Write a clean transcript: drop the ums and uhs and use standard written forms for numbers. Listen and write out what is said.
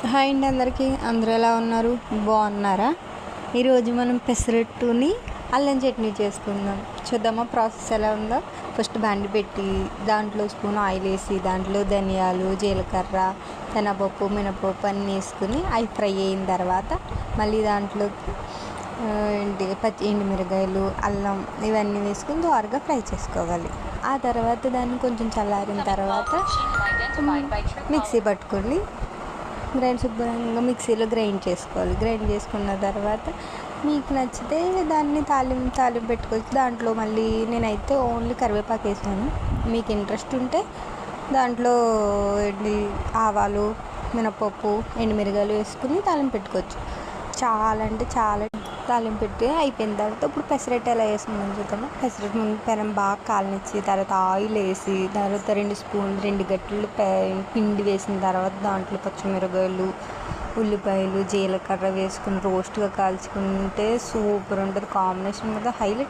Hi అండి అందరికీ. అందరూ ఎలా ఉన్నారు? బాగున్నారా? ఈరోజు మనం పెసరట్టుని అల్లం చట్నీ చేసుకుందాం. చూద్దామా ప్రాసెస్ ఎలా ఉందో. ఫస్ట్ బండి పెట్టి దాంట్లో స్పూన్ ఆయిల్ వేసి దాంట్లో ధనియాలు, జీలకర్ర, శనగపప్పు, మినపప్పు అన్నీ వేసుకుని అవి ఫ్రై అయిన తర్వాత మళ్ళీ దాంట్లోకి ఎండుమిరగాయలు, అల్లం ఇవన్నీ వేసుకుని దోరగా ఫ్రై చేసుకోవాలి. ఆ తర్వాత దాన్ని కొంచెం చల్లారిన తర్వాత మిక్సీ పట్టుకొని శుభ్రంగా మిక్సీలో గ్రైండ్ చేసుకోవాలి. గ్రైండ్ చేసుకున్న తర్వాత మీకు నచ్చితే దాన్ని తాలింపు పెట్టుకోవచ్చు. దాంట్లో మళ్ళీ నేనైతే ఓన్లీ కరివేపాకు వేసాను. మీకు ఇంట్రెస్ట్ ఉంటే దాంట్లో ఆవాలు, మినపప్పు, ఎండుమిరగాయలు వేసుకుని తాలింపు పెట్టుకోవచ్చు. చాలా అంటే చాలా తాలింపు పెట్టి అయిపోయిన తర్వాత ఇప్పుడు పెసరట్టు ఎలా వేసుకుందాం చూద్దాము. పెసరట్టు ముందు పెనం బాగా కాలనిచ్చి తర్వాత ఆయిల్ వేసి తర్వాత 2 స్పూన్లు 2 గంటలు పిండి వేసిన తర్వాత దాంట్లో పచ్చిమిరకాయలు, ఉల్లిపాయలు, జీలకర్ర వేసుకుని రోస్ట్గా కాల్చుకుంటే సూపర్ ఉంటుంది. కాంబినేషన్ మీద హైలైట్.